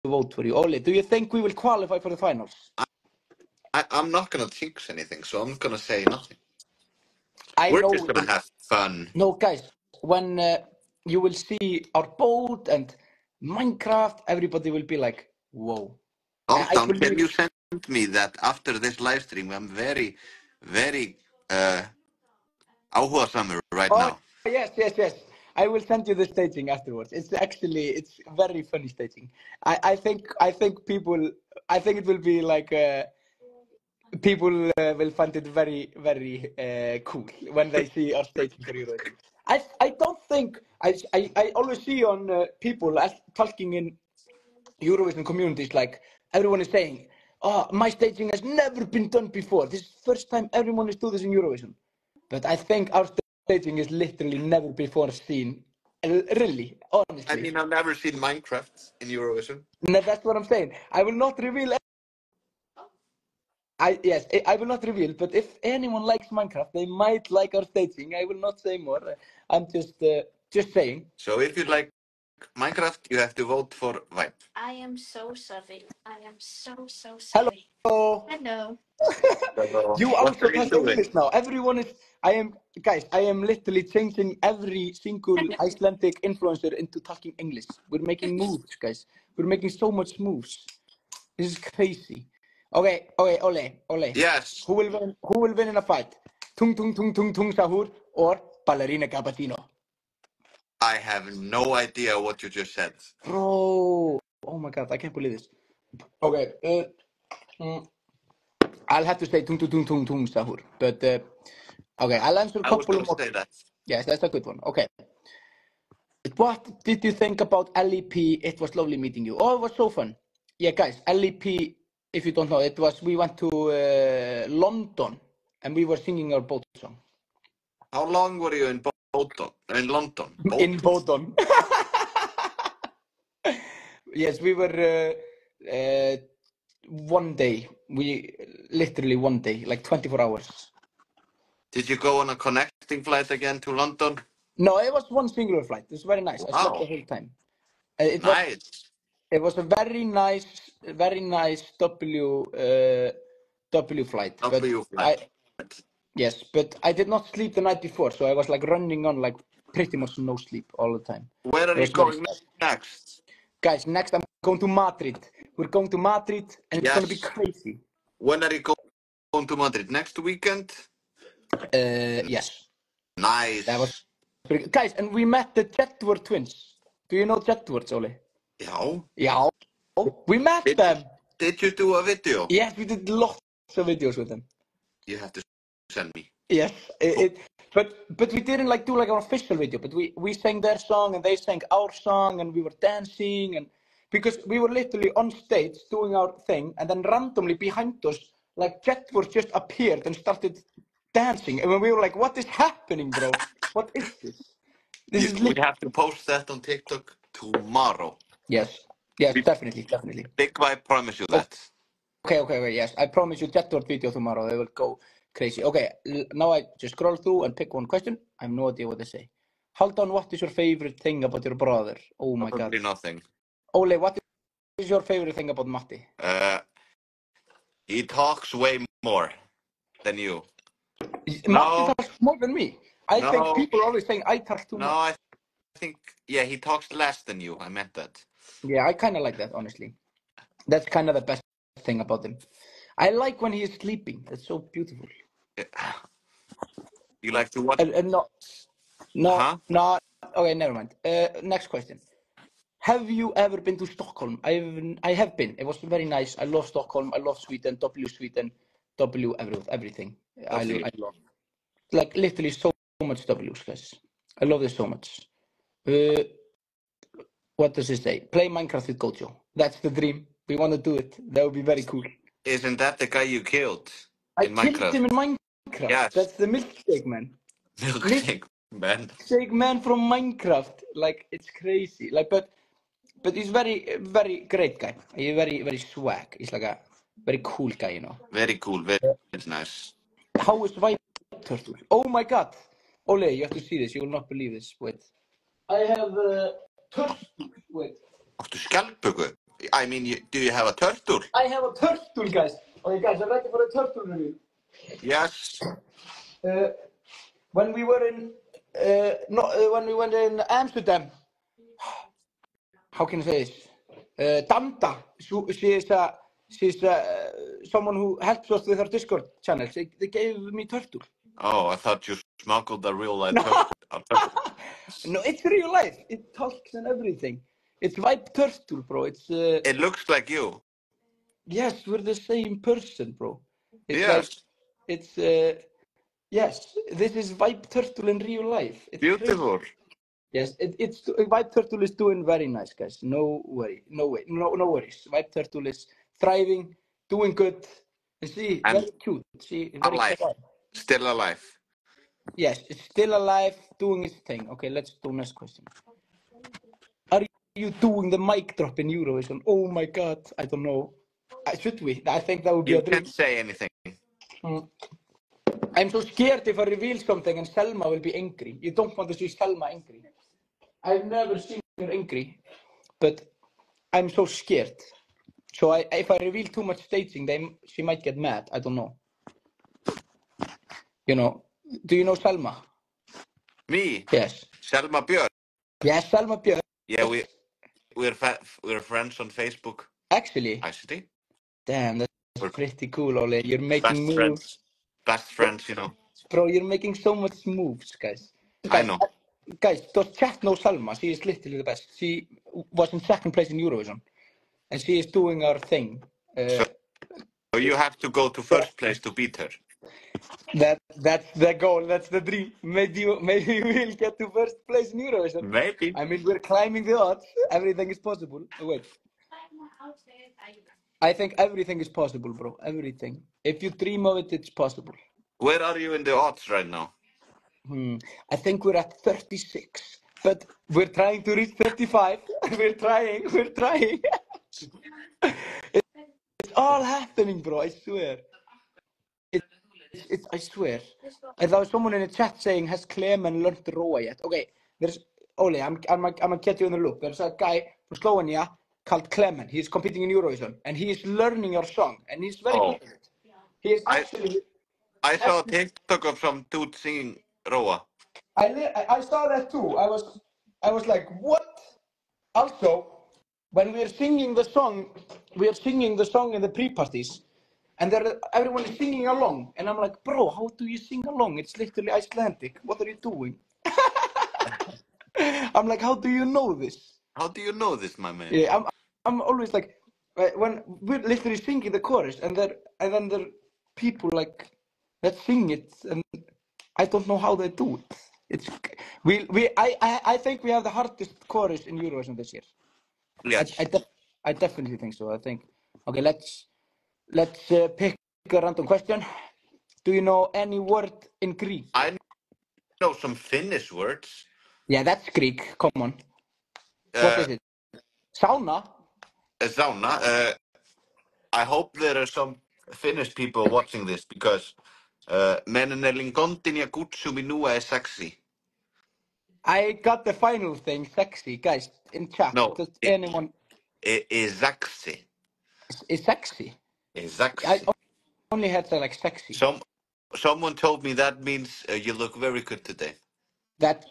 vote for you. Ole, do you think we will qualify for the finals? I'm not gonna jinx anything, so I'm gonna say nothing. I We're know just gonna have fun. No, guys, when you will see our boat and Minecraft, everybody will be like, whoa. I Alton, can believe... you send me that after this live stream? I'm very, very áhugasamur right now. Yes. I will send you the staging afterwards. It's very funny staging. I think it will be like people will find it very, very cool when they see our staging for Eurovision. I don't think I always see on people talking in Eurovision communities, like everyone is saying, "Oh, my staging has never been done before. This is the first time everyone is doing this in Eurovision." But I think our staging is literally never before seen. Really, honestly. I mean, I've never seen Minecraft in Eurovision. No, that's what I'm saying. I will not reveal. I will not reveal. But if anyone likes Minecraft, they might like our staging. I will not say more. I'm just saying. So if you like Minecraft, you have to vote for Vibe. I am so sorry. I am so sorry. Hello. You also talk English now. Everyone is. Guys, I am literally changing every single Icelandic influencer into talking English. We're making moves, guys. We're making so much moves. This is crazy. Okay, Ole. Yes. Who will win in a fight? Tung Sahur or Ballerina Cappuccino? I have no idea what you just said. Bro, oh my god, I can't believe this. Okay, I'll have to say tung Sahur, but okay, I'll answer a couple of more. Say that. Yes, that's a good one. Okay. What did you think about LEP? It was lovely meeting you. Oh, it was so fun. Yeah, guys, LEP, if you don't know, we went to London and we were singing our boat song. How long were you in London? In Bodon. Yes, we were 1 day. Literally 1 day, like 24 hours. Did you go on a connecting flight again to London? No, it was one singular flight. It was very nice. I slept the whole time. It was a very nice W flight. Yes, but I did not sleep the night before, so I was like running on like pretty much no sleep all the time. Where are you going next? Guys, next I'm going to Madrid. We're going to Madrid and it's going to be crazy. When are you going to Madrid? Next weekend? Yes. Nice. That was pretty good. Guys, and we met the Jedward twins. Do you know Jedwards, Ole? Yeah. We met them. Did you do a video? Yes, we did lots of videos with them. You have to send me. Yes, but we didn't like do like an official video. But we sang their song and they sang our song and we were dancing and because we were literally on stage doing our thing and then randomly behind us like Jedward just appeared and started dancing and when we were like, what is happening, bro? What is this? We have to post that on TikTok tomorrow. Yes, definitely. Big Vibe promise you that. Okay, yes. I promise you Jedward video tomorrow. They will go crazy. Okay, now I just scroll through and pick one question. I have no idea what to say. Halldán, what is your favorite thing about your brother? Oh my god. Probably nothing. Ole, what is your favorite thing about Matti? He talks way more than you. Matti talks more than me. I think people are always saying I talk too much. No, I think, he talks less than you. I meant that. Yeah, I kind of like that, honestly. That's kind of the best thing about him. I like when he is sleeping. It's so beautiful. You like to watch? No. Okay, never mind. Next question. Have you ever been to Stockholm? I have been. It was very nice. I love Stockholm. I love Sweden. W everything. I love. Like literally so much W's, guys. I love this so much. What does it say? Play Minecraft with Gojo. That's the dream. We want to do it. That would be very cool. Isn't that the guy you killed in Minecraft? I killed him in Minecraft. Yes. That's the Milkshake Man. Milkshake Man. Milkshake Man from Minecraft. Like, it's crazy. Like, but he's very, very great guy. He's very, very swag. He's like a very cool guy, you know. Very cool. Very nice. How is Vibe Turtle? Oh my god. Ole, you have to see this. You will not believe this. Wait. I have turtle. Wait. Áttu skjaldböku? I mean, do you have a turtle? I have a turtle, guys. Okay, guys, I'm ready for a turtle review. Yes. When we were in, when we went in Amsterdam, how can I say this? Danda, she's someone who helps us with our Discord channel. They gave me turtle. Oh, I thought you smuggled a real life No. turtle. No, it's real life. It talks and everything. It's Vibe Turtle, bro. It's It looks like you. yes, we're the same person, bro. It's Yes. like it's yes, this is Vibe Turtle in real life. It's Beautiful. crazy. Yes, it's Vibe Turtle is doing very nice, guys. No worries. Vibe Turtle is thriving, doing good. And she And very cute. She very alive. kawaii. Still alive. Yes, it's still alive, doing its thing. Okay, let's do next question. Are you doing the mic drop in Eurovision? Oh my god, I don't know. Should we? I think that would be You a dream. can't say anything. I'm so scared if I reveal something and Selma will be angry. You don't want to see Selma angry. I've never seen her angry, but I'm so scared. So if I reveal too much staging, then she might get mad. I don't know. You know, do you know Selma? Me? Yes. Selma Björk. Yes, Selma Björk. Yeah, we're friends on Facebook. Actually? Damn, that's pretty cool, Ole. You're making moves. Best friends, you know. Bro, you're making so much moves, guys. I know. Guys, does chat know Selma? She is literally the best. She was in second place in Eurovision. And she is doing her thing. So you have to go to first place to beat her. That's the goal. That's the dream. Maybe we'll get to first place in Eurovision. Maybe. I mean, we're climbing the odds. Everything is possible. Oh, wait. I think everything is possible, bro. Everything. If you dream of it, it's possible. Where are you in the odds right now? I think we're at 36, but we're trying to reach 35. We're trying. It's all happening, bro. I swear. I swear. And there was someone in the chat saying, "Has Clemen learned to row yet?" Okay, there's Ole. I'm gonna get you in the loop. There's a guy from Slovenia called Clemen. He's competing in Eurovision, and he is learning your song, and he's very good at it. He is actually. I saw a TikTok of some dude singing Roa. I saw that too. I was like, what? Also, when we are singing the song in the pre-parties, and everyone is singing along, and I'm like, bro, how do you sing along? It's literally Icelandic. What are you doing? I'm like, how do you know this? How do you know this, my man? Yeah, I'm always like, when we're literally singing the chorus, and then there are people like that sing it, and I don't know how they do it. I think we have the hardest chorus in Eurovision this year. Yes. I definitely think so. I think. Okay, let's pick a random question. Do you know any word in Greek? I know some Finnish words. Yeah, that's Greek. Come on. What is it? Sauna? Sauna. I hope there are some Finnish people watching this because Menenelin kontin ja kutsu minua is sexy. I got the final thing, sexy. Guys, in chat, No, does anyone... Is sexy. Is sexy? Is sexy. I only had like sexy. Someone told me that means you look very good today. That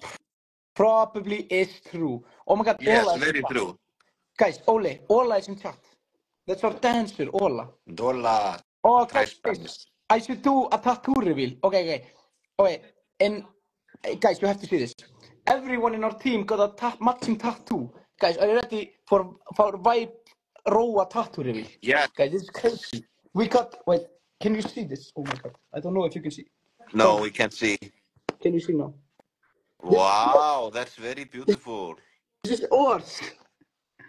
probably is true. Oh my god, Yes, Ola is very in chat. true. Guys, Ola is in chat. That's our dancer, Ola. Dola. Oh, guys, I should do a tattoo reveal. Okay. And guys, you have to see this. Everyone in our team got a matching tattoo. Guys, are you ready for Vibe Roa tattoo reveal? Yeah. Guys, this is crazy. We got. Wait, can you see this? Oh my god, I don't know if you can see. No, we can't see. Can you see now? Wow, that's very beautiful. This is ours.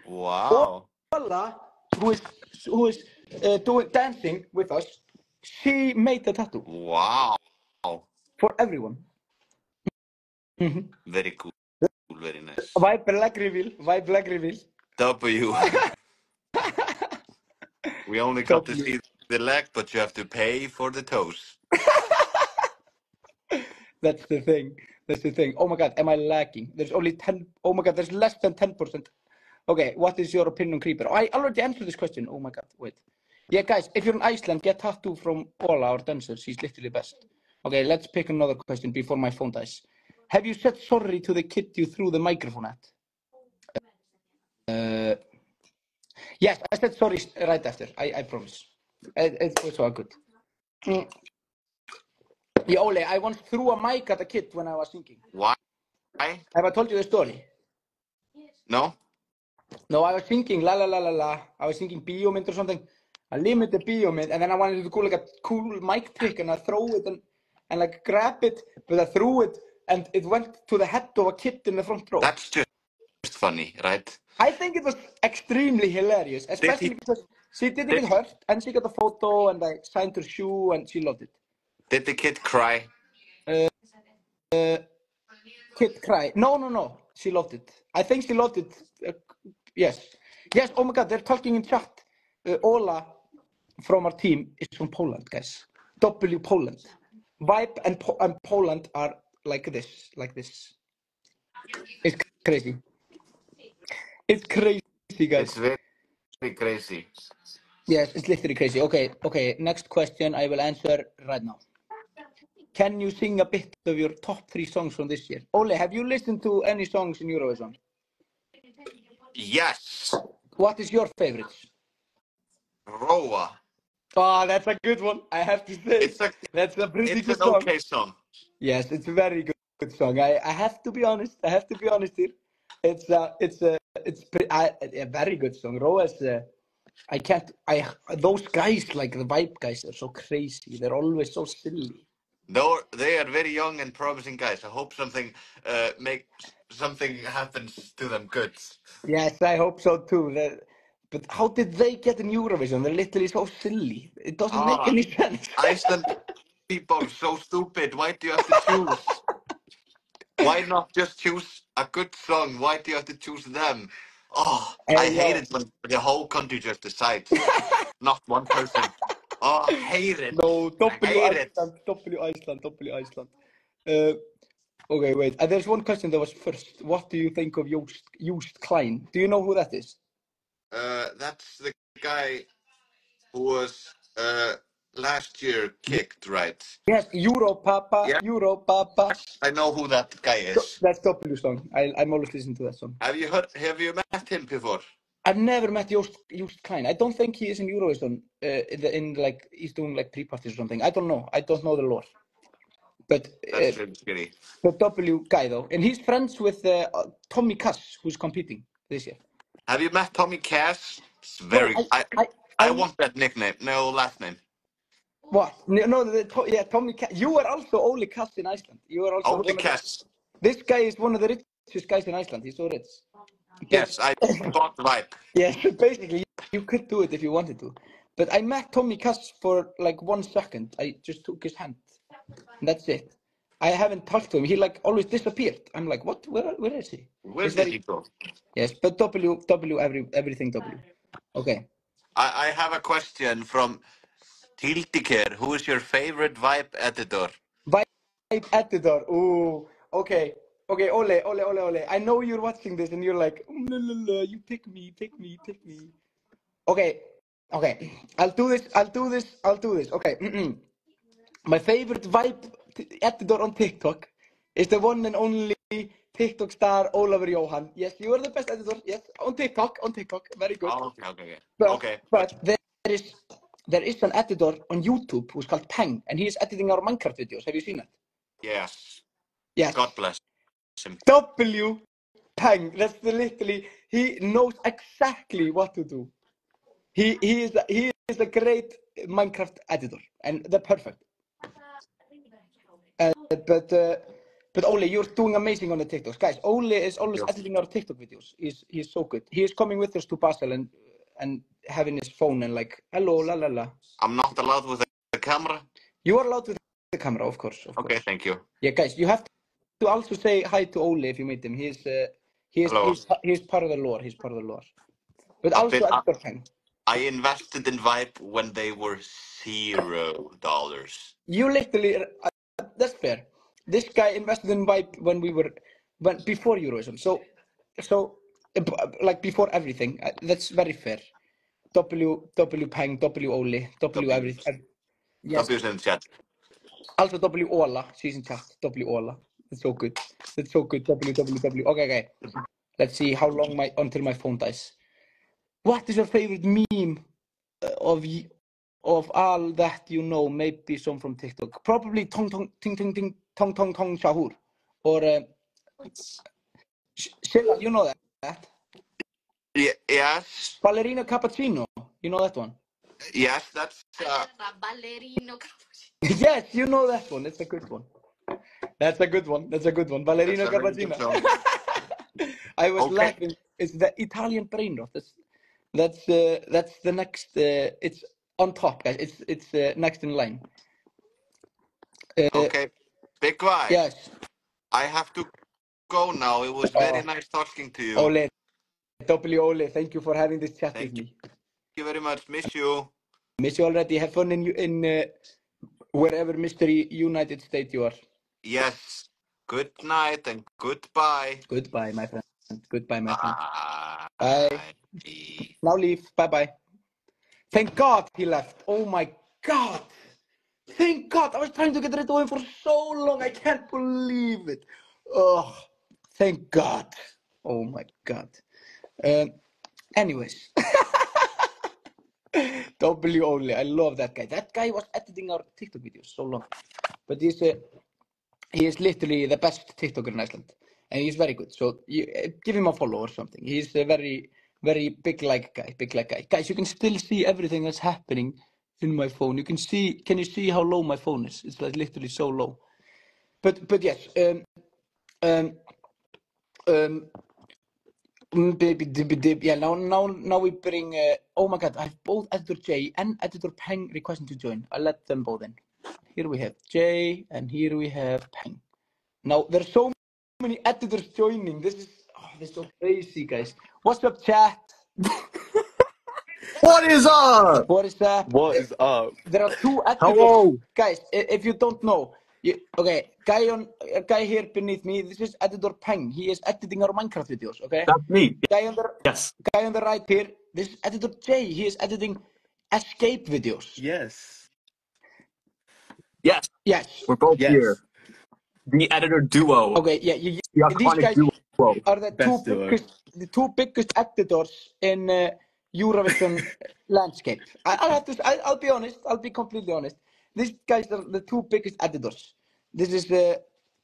Wow. Ola, who is doing dancing with us, she made the tattoo. Wow. For everyone. Very cool. Very nice. Vibe black reveal. W. We only got to see the leg, but you have to pay for the toes. That's the thing. Oh my god, am I lagging? There's only 10. Oh my god, there's less than 10% Okay, what is your opinion on Creeper? I already answered this question. Oh my god, wait. Yeah, guys, if you're in Iceland, get tattoo from Ola, our dancer. She's literally best. Okay, let's pick another question before my phone dies. Have you said sorry to the kid you threw the microphone at? Yes, I said sorry right after. I promise. It was all good. Yeah, Ole, I once threw a mic at a kid when I was singing. Why? Have I told you the story? No? No, I was thinking la la la la la. I was thinking bíómynd or something. A limited bíómynd, and then I wanted to do like a cool mic trick, and I throw it and like grab it, but I threw it, and it went to the head of a kid in the front row. That's just funny, right? I think it was extremely hilarious, especially because she didn't get hurt, and she got a photo, and I signed her shoe, and she loved it. Did the kid cry? Kid cry? No. She loved it. I think she loved it. Yes. Oh my God, they're talking in chat. Ola from our team is from Poland, guys. W Poland. Vibe and Poland are like this. It's crazy. It's crazy, guys. It's very crazy. Yes, it's literally crazy. Okay. Next question I will answer right now. Can you sing a bit of your top 3 songs from this year? Ole, have you listened to any songs in Eurovision? Yes. What is your favorites? Róa. Oh, that's a good one. I have to say, that's a pretty It's good an song. okay song. Yes, it's a very good song. I have to be honest. Here. It's a very good song. Róa's those guys, like the Vibe guys, are so crazy. They're always so silly. No, they are very young and promising guys. I hope something happens to them good. Yes, I hope so too. But how did they get in Eurovision? They're literally so silly. It doesn't make any sense. Iceland people are so stupid. Why do you have to choose? Why not just choose a good song? Why do you have to choose them? Oh, I hate it when the whole country just decides, not one person. Oh, I hate it. No, I hate it. W Iceland. Okay, wait. There's one question that was first. What do you think of Joost Klein? Do you know who that is? That's the guy who was last year kicked, right? Yes, Euro Papa. I know who that guy is. That's W song. I'm always listening to that song. Have you met him before? I've never met Joost Klein. I don't think he is in Eurovision. In like he's doing like pre-parties or something. I don't know. I don't know the lore. But that's really scary. The W guy though, and he's friends with Tommy Cass, who's competing this year. Have you met Tommy Cass? It's very. I want that nickname. No, last name. What? No, Tommy Cass. You are also Ole Cass in Iceland. You are also Ole Cass. This guy is one of the richest guys in Iceland. He's so rich. Yes, I bought the Vibe. Yeah, basically, you could do it if you wanted to. But I met Tommy Cass for like 1 second. I just took his hand. And that's it. I haven't talked to him. He like always disappeared. I'm like, what? Where is he? Where did he go? Yes, but everything W. Okay. I have a question from Tildikir. Who is your favorite Vibe editor? Vibe editor. Ooh. Okay. Ole. I know you're watching this and you're like, you pick me. Okay. I'll do this. Okay. My favorite Vibe editor on TikTok is the one and only TikTok star Ólafur Jóhann. Yes, you are the best editor. Yes, on TikTok. Very good. Oh, okay. But there is an editor on YouTube who's called Peng, and he is editing our Minecraft videos. Have you seen it? Yes. Yes. God bless him. W Peng. That's literally. He knows exactly what to do. He is a great Minecraft editor, and they're perfect. But Ole, you're doing amazing on the TikToks, guys. Ole is always editing our TikTok videos. He's so good. He is coming with us to Basel and having his phone and like, hello, la la la. I'm not allowed with the camera. You are allowed with the camera, of course. Okay, thank you. Yeah, guys, you have to also say hi to Ole if you meet him. He's part of the lore. But also editor Peng. I invested in Vibe when they were $0. You literally. That's fair. This guy invested in Vibe when before Eurovision. So like before everything. That's very fair. W Peng, W Oli, W everything. Yes. W's in the chat. Also W Ola, she's in chat. W Ola. That's so good. That's so good. W. Okay. Let's see how long until my phone dies. What is your favorite meme of all that you know? Maybe some from TikTok. Probably tong tong ting ting ting tong tong tong shahur. Or Silla, you know that? Yes. Ballerina cappuccino. You know that one? Yes, that's Ballerino cappuccino. Yes, you know that one. It's a good one. That's a good one. Ballerina that's a really good cappuccino. song. I was Okay. laughing. It's the Italian brain rot. That's the next. It's on top, guys. It's next in line. Okay. Big Guy. Yes. I have to go now. It was very nice talking to you. Ole, Ole, thank you for having this chat Thank with me. Thank you very much. Miss you. Miss you already. Have fun in wherever mystery United States you are. Yes. Good night and goodbye. Goodbye, my friend. Goodbye, my friend. Bye. Bye. Now leave. Bye. Thank God he left. Oh my God. Thank God. I was trying to get rid of him for so long. I can't believe it. Oh, thank God. Oh my God. Anyways. W only. I love that guy. That guy was editing our TikTok videos so long. But he is literally the best TikToker in Iceland. And he's very good. So give him a follow or something. He's a very, very big like guy. Guys, you can still see everything that's happening in my phone. Can you see how low my phone is? It's like literally so low. But yes. Yeah, now we bring oh my God, I have both Editor J and Editor Peng requesting to join. I'll let them both in. Here we have J and here we have Peng. Now there's so many editors joining. This is so crazy, guys. What's up, chat? What is up? What is up? What is up? There are two editors. Hello. Guys, if you don't know, okay, guy here beneath me, this is Editor Peng. He is editing our Minecraft videos, okay? That's me. Yes. Guy on the right here, this is Editor J. He is editing escape videos. Yes. Yes. We're both here. The editor duo. Okay, yeah. These guys duo. are the two biggest editors in Eurovision landscape. I'll be honest. I'll be completely honest. These guys are the two biggest editors. This is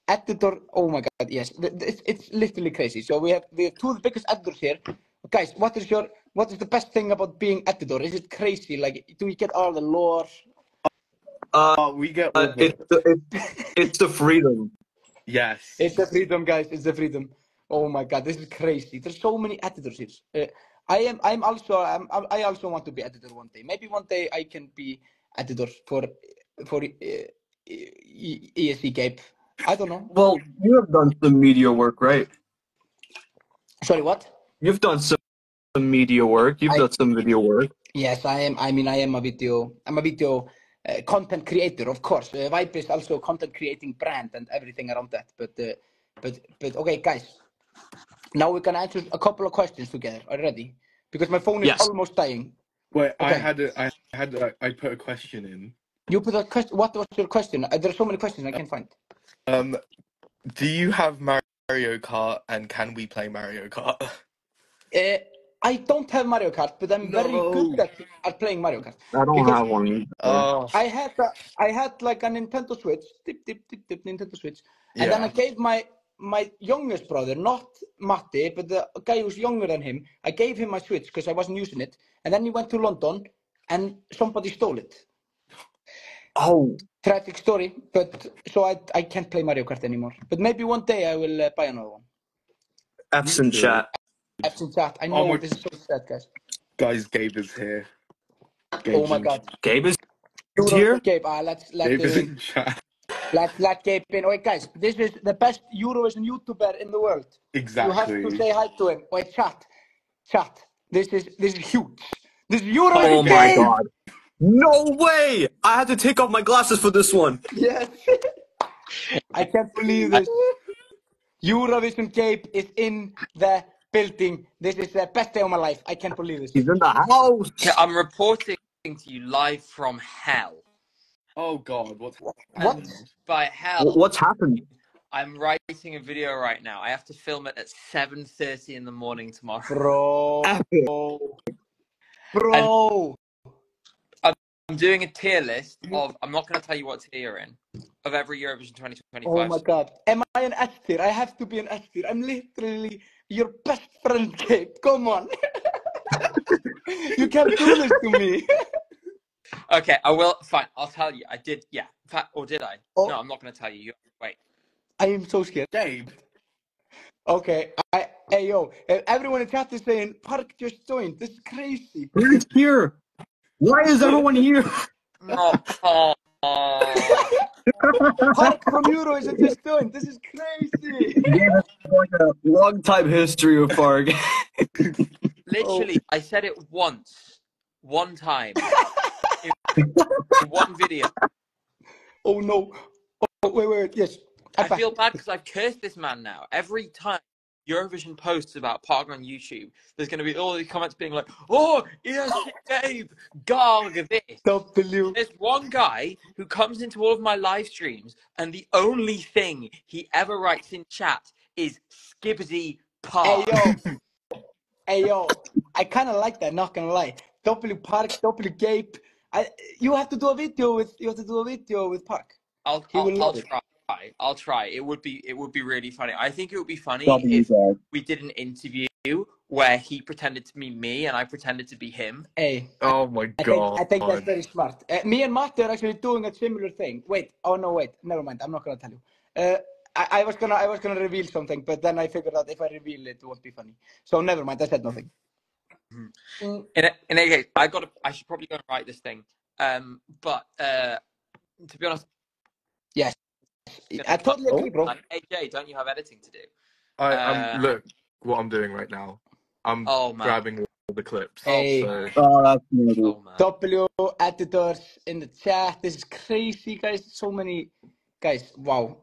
editor. Oh my God! Yes, it's literally crazy. So we have two of the biggest editors here. Guys, what is the best thing about being editor? Is it crazy? Like, do we get all the lore? We get all it's the freedom. Yes. It's the freedom, guys. It's the freedom. Oh my God, this is crazy. There's so many editors here. I also want to be editor one day. Maybe one day I can be editor for ESC Gape. I don't know. Well, you have done some media work, right? Sorry, what? You've done some media work. You've done some video work. Yes, I am. I mean, I'm a video content creator, of course. Vibe is also a content creating brand and everything around that. But okay, guys. Now we're gonna answer a couple of questions together. Are you ready? Because my phone is almost dying. Wait, okay. I put a question in. You put a question. What was your question? There are so many questions I can't find. Do you have Mario Kart, and can we play Mario Kart? I don't have Mario Kart, but I'm very good at playing Mario Kart. I don't have one. I had like a Nintendo Switch, Nintendo Switch, and then I gave my youngest brother, not Matti, but the guy who's younger than him, I gave him my Switch because I wasn't using it, and then he went to London, and somebody stole it. Oh. Tragic story, but so I can't play Mario Kart anymore. But maybe one day I will buy another one. F's in chat. F's in chat. I know this is so sad, guys. Guys, Gabe is here. Oh my God. Gabe is here? Gabe, Gabe is in chat. Let Gabe in. Wait, guys, this is the best Eurovision YouTuber in the world. Exactly. You have to say hi to him. Wait, chat. This is huge. This is Eurovision. Oh my God. No way! I had to take off my glasses for this one. Yes. I can't believe this. Eurovision Gabe is in the building. This is the best day of my life. I can't believe this. He's in the house. Okay, I'm reporting to you live from hell. Oh God, what? What? By hell, What's happened? I'm writing a video right now. I have to film it at 7:30 in the morning tomorrow. Bro. Epic. Bro. I'm doing a tier list of, I'm not going to tell you what tier you're in, of every Eurovision 2025. Oh my God. Am I an S tier? I have to be an S tier. I'm literally your best friend, Gabe. Come on. You can't do this to me. Okay, I will. Fine, I'll tell you. I did, yeah. In fact, or did I? Oh. No, I'm not going to tell you. Wait. I am so scared. Gabe. Okay. Hey, yo. Everyone in chat is saying, Park just joined. This is crazy. Who's here? Why is everyone here? No. Park from Eurovision just joined. This is crazy. Yeah, like a long time history of Park. Literally, I said it once. One time. in one video. Oh, no. Oh, wait. Yes. I feel bad because I've cursed this man now. Every time Eurovision posts about Park on YouTube, there's going to be all these comments being like, oh, yes, Gabe, Garg this. W. There's one guy who comes into all of my live streams and the only thing he ever writes in chat is Skibbity Park. Hey, yo. I kind of like that, not going to lie. W Park, W Gabe. You have to do a video with Park. I'll try. It would be really funny. I think it would be funny if we did an interview where he pretended to be me and I pretended to be him. Hey. Oh my God. I think that's very smart. Me and Matti are actually doing a similar thing. Wait. Oh no, wait. Never mind. I'm not gonna tell you. I was gonna reveal something, but then I figured out if I reveal it, it won't be funny. So never mind. I said nothing. In any case, I should probably go and write this thing. But to be honest, yes, I totally agree, bro. Like, AJ, don't you have editing to do? I'm look what I'm doing right now. I'm grabbing all the clips. Hey. That's W editors in the chat. This is crazy, guys. So many guys. Wow.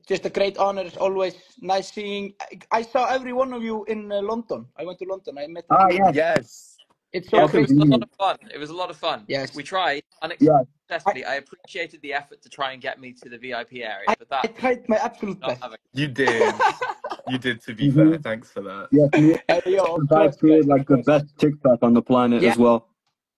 Just a great honor as always. Nice seeing. I saw every one of you in London. I went to London. I met. Yes. It's so crazy. It was a lot of fun. It was a lot of fun. Yes. We tried unsuccessfully. I appreciated the effort to try and get me to the VIP area, but I tried my absolute best. You did. You did, to be fair. Thanks for that. Yes, like the best TikTok on the planet as well.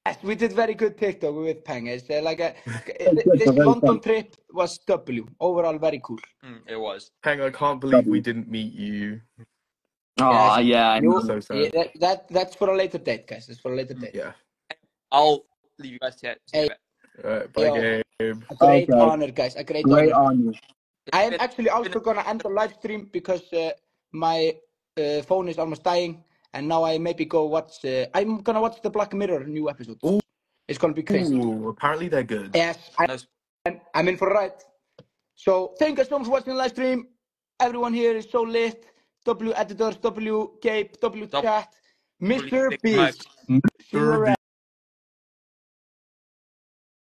Yes, we did very good TikTok with Peng. It's like this London trip was W. Overall, very cool. It was. Peng, I can't believe we didn't meet you. Oh, yeah, I know. So sad. That's for a later date, guys. It's for a later date. Yeah. I'll leave you guys to it. Bye, Gabe. A great honor, guys. A great honor. I am actually also gonna end the live stream because my phone is almost dying, and now I maybe go watch. I'm gonna watch the Black Mirror new episode. Ooh. It's gonna be crazy. Ooh, apparently they're good. Yes, I'm in for a ride. So thank you so much for watching the live stream. Everyone here is so lit. W editors, W Gabe, W chat, Mr. Beast.